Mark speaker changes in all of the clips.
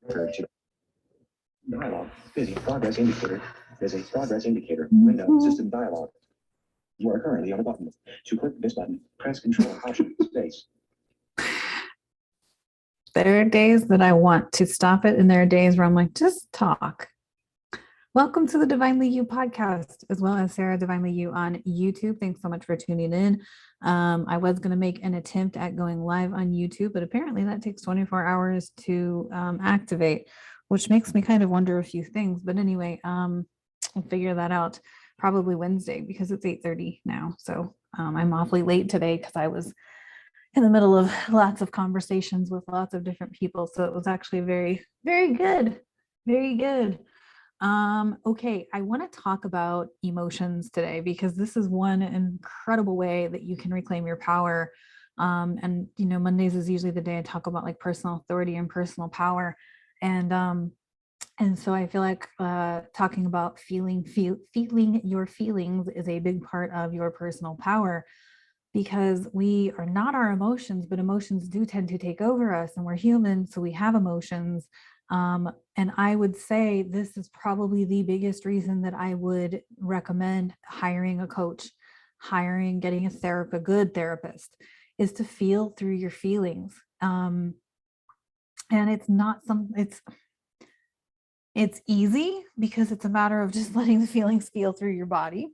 Speaker 1: Return to dialogue. Busy. Progress indicator. Busy. Progress indicator. Window. System dialogue. You are currently on a button. To click this button, press Control Option Space.
Speaker 2: There are days that I want to stop it, and there are days where I'm like, just talk. Welcome to the Divinely You podcast, as well as Saradivinelyyou on YouTube. Thanks so much for tuning in. I was going to make an attempt at going live on YouTube, but apparently that takes 24 hours to activate, which makes me kind of wonder a few things. But anyway, I'll figure that out probably Wednesday because it's 8:30 now. So I'm awfully late today because I was in the middle of lots of conversations with lots of different people. So it was actually very, very good. Very good. Okay, I want to talk about emotions today because this is one incredible way that you can reclaim your power. And you know, Mondays is usually the day I talk about like personal authority and personal power. And so I feel like talking about feeling your feelings is a big part of your personal power, because we are not our emotions, but emotions do tend to take over us, and we're human, so we have emotions. And I would say this is probably the biggest reason that I would recommend hiring a coach, getting a good therapist, is to feel through your feelings. And it's not it's easy because it's a matter of just letting the feelings feel through your body.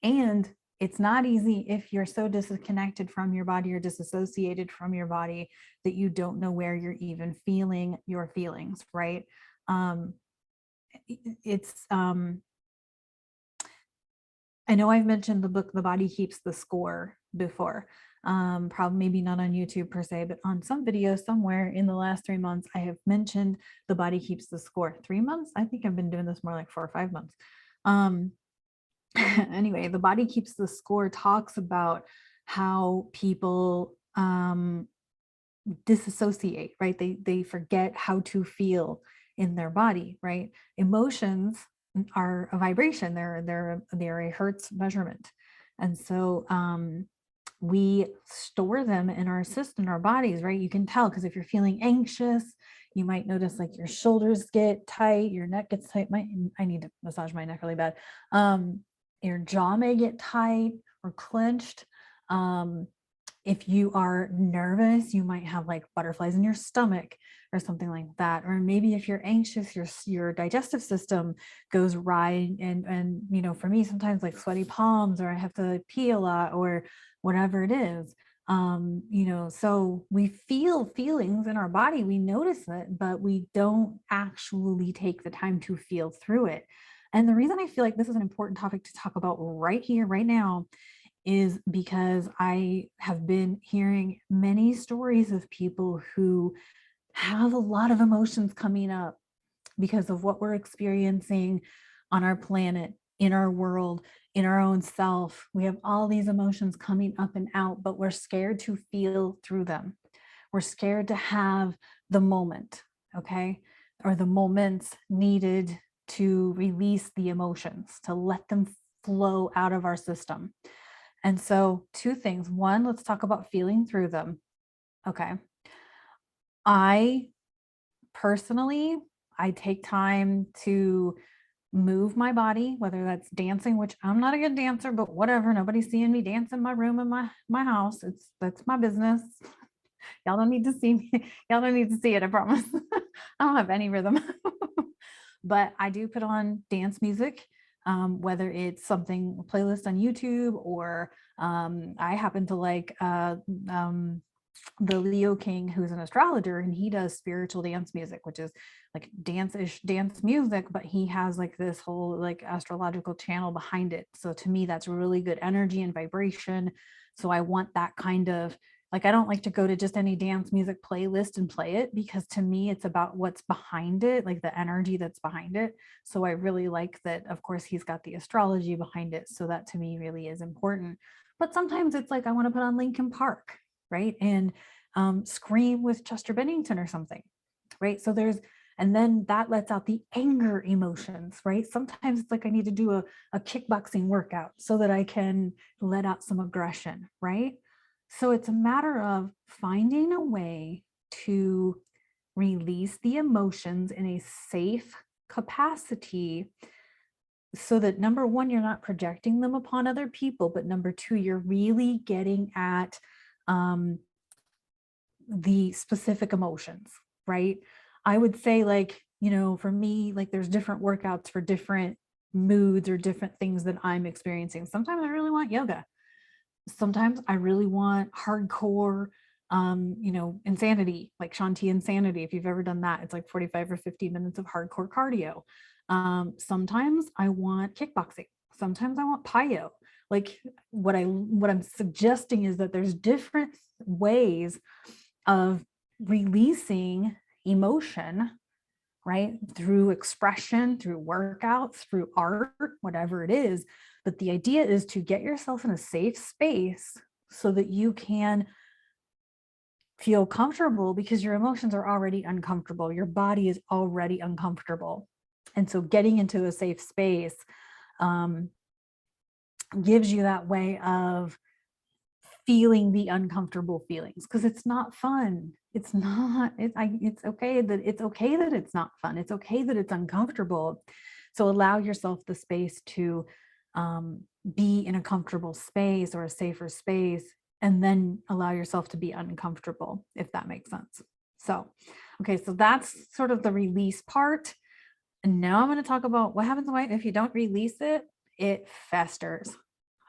Speaker 2: And it's not easy if you're so disconnected from your body or disassociated from your body that you don't know where you're even feeling your feelings, right? I know I've mentioned the book, The Body Keeps the Score, before. Probably maybe not on YouTube per se, but on some video somewhere in the last 3 months, I have mentioned The Body Keeps the Score. 3 months? I think I've been doing this more like 4 or 5 months. Anyway, The Body Keeps the Score talks about how people disassociate, right? They forget how to feel in their body, right? Emotions are a vibration. They're a Hertz measurement. And so we store them in our system, our bodies, right? You can tell because if you're feeling anxious, you might notice like your shoulders get tight, your neck gets tight. I need to massage my neck really bad. Your jaw may get tight or clenched. If you are nervous, you might have like butterflies in your stomach or something like that. Or maybe if you're anxious, your digestive system goes right. And you know, for me, sometimes like sweaty palms, or I have to pee a lot, or whatever it is. You know, so we feel feelings in our body, we notice it, but we don't actually take the time to feel through it. And the reason I feel like this is an important topic to talk about right here, right now, is because I have been hearing many stories of people who have a lot of emotions coming up because of what we're experiencing on our planet, in our world, in our own self. We have all these emotions coming up and out, but we're scared to feel through them. We're scared to have the moment, okay? Or the moments needed to release the emotions, to let them flow out of our system. And so 2 things. One, let's talk about feeling through them. Okay. I personally take time to move my body, whether that's dancing, which I'm not a good dancer, but whatever. Nobody's seeing me dance in my room in my house. That's my business. Y'all don't need to see me. Y'all don't need to see it, I promise. I don't have any rhythm. But I do put on dance music, whether it's something, a playlist on YouTube, or I happen to like the Leo King, who's an astrologer, and he does spiritual dance music, which is like dance-ish dance music, but he has like this whole like astrological channel behind it. So to me, that's really good energy and vibration. So I want that kind of, like, I don't like to go to just any dance music playlist and play it, because to me, it's about what's behind it, like the energy that's behind it. So I really like that. Of course, he's got the astrology behind it. So that to me really is important. But sometimes it's like, I want to put on Linkin Park, right? And scream with Chester Bennington or something, right? So and then that lets out the anger emotions, right? Sometimes it's like I need to do a kickboxing workout so that I can let out some aggression, right? So it's a matter of finding a way to release the emotions in a safe capacity, so that number one, you're not projecting them upon other people, but number two, you're really getting at the specific emotions, right? I would say, like, you know, for me, like, there's different workouts for different moods or different things that I'm experiencing. Sometimes I really want yoga. Sometimes I really want hardcore, you know, insanity, like Shanti Insanity. If you've ever done that, it's like 45 or 50 minutes of hardcore cardio. Sometimes I want kickboxing. Sometimes I want Payo. Like, what I'm suggesting is that there's different ways of releasing emotion, right? Through expression, through workouts, through art, whatever it is. But the idea is to get yourself in a safe space so that you can feel comfortable, because your emotions are already uncomfortable. Your body is already uncomfortable. And so getting into a safe space gives you that way of feeling the uncomfortable feelings, because it's not fun. It's not, it's okay that it's not fun. It's okay that it's uncomfortable. So allow yourself the space to be in a comfortable space or a safer space, and then allow yourself to be uncomfortable, if that makes sense. So, okay, so that's sort of the release part. And now I'm going to talk about what happens if you don't release it, it festers.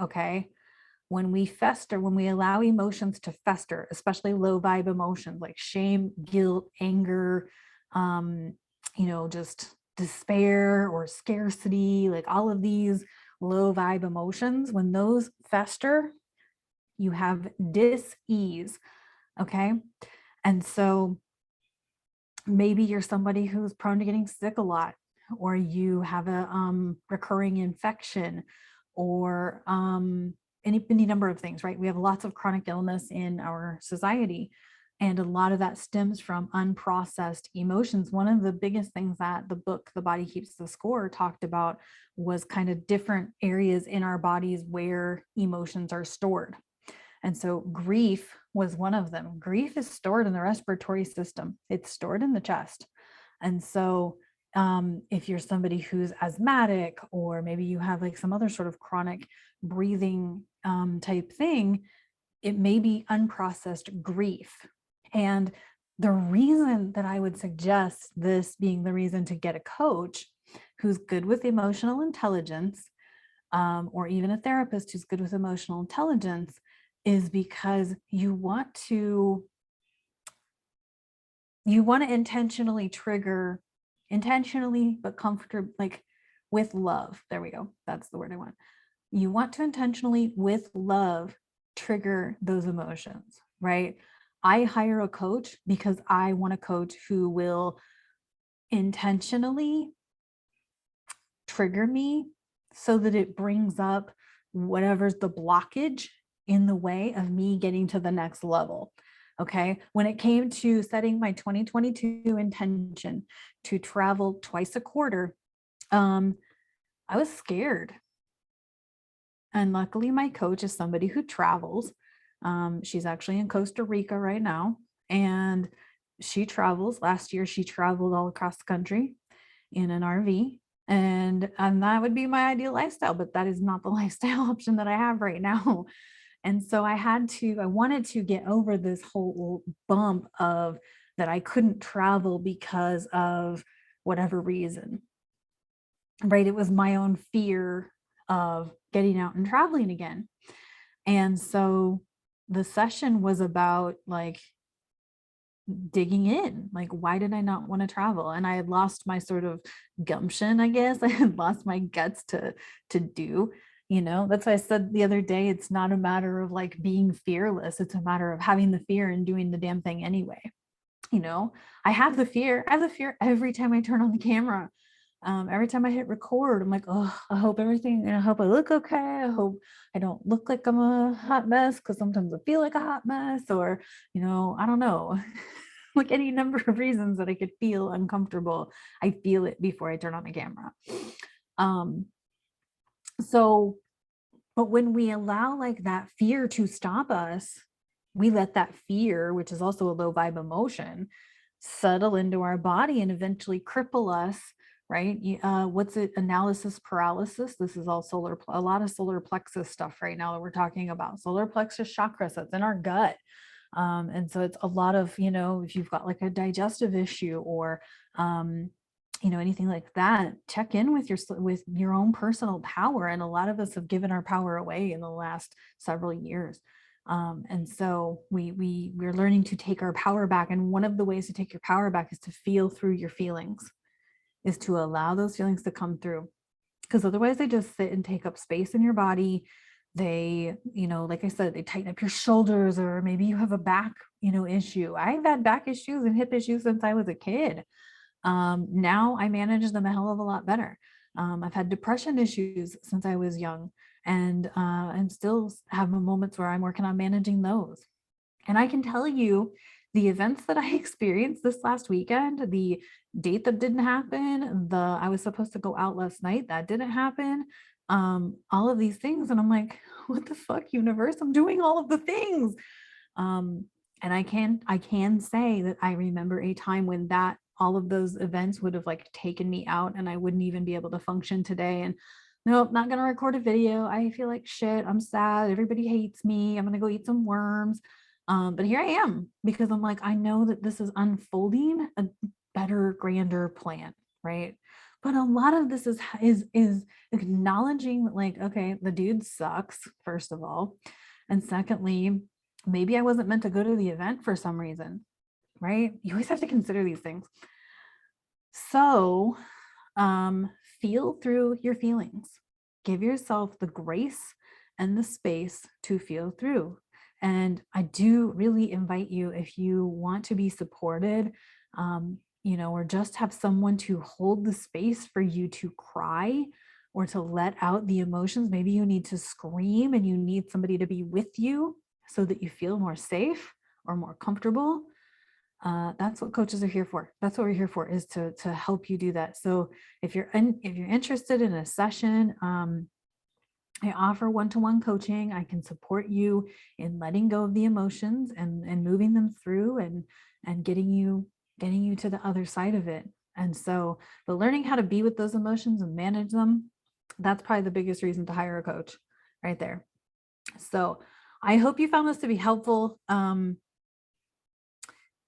Speaker 2: Okay. When we fester, when we allow emotions to fester, especially low vibe emotions like shame, guilt, anger, you know, just despair or scarcity, like all of these low vibe emotions, when those fester, you have dis-ease. Okay. And so maybe you're somebody who's prone to getting sick a lot, or you have a recurring infection, or any number of things, right? We have lots of chronic illness in our society, and a lot of that stems from unprocessed emotions. One of the biggest things that the book, The Body Keeps the Score, talked about was kind of different areas in our bodies where emotions are stored. And so grief was one of them. Grief is stored in the respiratory system. It's stored in the chest. And so if you're somebody who's asthmatic, or maybe you have like some other sort of chronic breathing type thing, it may be unprocessed grief. And the reason that I would suggest this being the reason to get a coach who's good with emotional intelligence, or even a therapist who's good with emotional intelligence, is because you want to intentionally trigger, but comfortably, like with love. There we go. That's the word I want. You want to intentionally, with love, trigger those emotions, right? I hire a coach because I want a coach who will intentionally trigger me so that it brings up whatever's the blockage in the way of me getting to the next level. Okay. When it came to setting my 2022 intention to travel twice a quarter, I was scared. And luckily my coach is somebody who travels. She's actually in Costa Rica right now, and she travels. Last year, she traveled all across the country in an RV. And that would be my ideal lifestyle, but that is not the lifestyle option that I have right now. And so I wanted to get over this whole bump of that I couldn't travel because of whatever reason, right? It was my own fear of getting out and traveling again. And so the session was about like digging in, like, why did I not want to travel? And I had lost my sort of gumption, I guess. I had lost my guts to do, you know. That's why I said the other day, it's not a matter of like being fearless. It's a matter of having the fear and doing the damn thing anyway. You know, I have the fear every time I turn on the camera. Every time I hit record, I'm like, oh, I hope I hope I look okay. I hope I don't look like I'm a hot mess, because sometimes I feel like a hot mess, or, you know, I don't know, like any number of reasons that I could feel uncomfortable. I feel it before I turn on the camera. But when we allow like that fear to stop us, we let that fear, which is also a low vibe emotion, settle into our body and eventually cripple us, right? What's it? Analysis paralysis. This is all a lot of solar plexus stuff right now that we're talking about. Solar plexus chakras, that's in our gut. And so it's a lot of, if you've got like a digestive issue or, anything like that, check in with your own personal power. And a lot of us have given our power away in the last several years. And so we're learning to take our power back. And one of the ways to take your power back is to feel through your feelings, is to allow those feelings to come through. Because otherwise they just sit and take up space in your body. They, like I said, they tighten up your shoulders, or maybe you have a back, issue. I've had back issues and hip issues since I was a kid. Now I manage them a hell of a lot better. I've had depression issues since I was young, and still have moments where I'm working on managing those. And I can tell you the events that I experienced this last weekend, the date that didn't happen, I was supposed to go out last night, that didn't happen, all of these things. And I'm like, what the fuck, universe? I'm doing all of the things. And I can say that I remember a time when all of those events would have like taken me out and I wouldn't even be able to function today. And nope, not going to record a video. I feel like shit. I'm sad. Everybody hates me. I'm going to go eat some worms. But here I am, because I'm like, I know that this is unfolding a better, grander plan, right? But a lot of this is acknowledging that, like, okay, the dude sucks, first of all. And secondly, maybe I wasn't meant to go to the event for some reason, right? You always have to consider these things. So feel through your feelings. Give yourself the grace and the space to feel through. And I do really invite you, if you want to be supported, or just have someone to hold the space for you to cry or to let out the emotions. Maybe you need to scream and you need somebody to be with you so that you feel more safe or more comfortable. That's what coaches are here for. That's what we're here for, is to help you do that. So if you're interested in a session, I offer one-to-one coaching. I can support you in letting go of the emotions and moving them through and getting you to the other side of it. And so, but learning how to be with those emotions and manage them, that's probably the biggest reason to hire a coach right there. So I hope you found this to be helpful.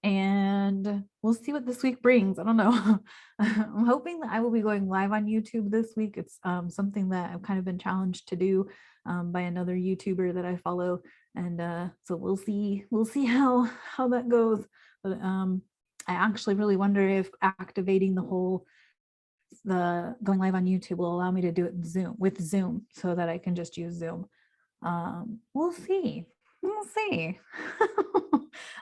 Speaker 2: And we'll see what this week brings. I don't know. I'm hoping that I will be going live on YouTube this week. It's something that I've kind of been challenged to do by another YouTuber that I follow. And so we'll see how that goes. But I actually really wonder if activating the going live on YouTube will allow me to do it with Zoom so that I can just use Zoom. We'll see.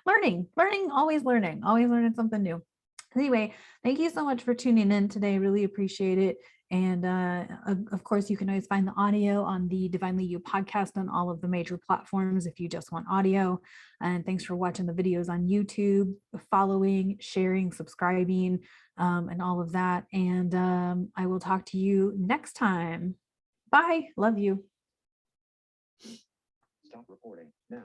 Speaker 2: learning, always learning something new. Anyway, thank you so much for tuning in today. Really appreciate it. And of course, you can always find the audio on the Divinely You podcast on all of the major platforms if you just want audio. And thanks for watching the videos on YouTube, following, sharing, subscribing, and all of that. And I will talk to you next time. Bye. Love you.
Speaker 1: Stop recording now.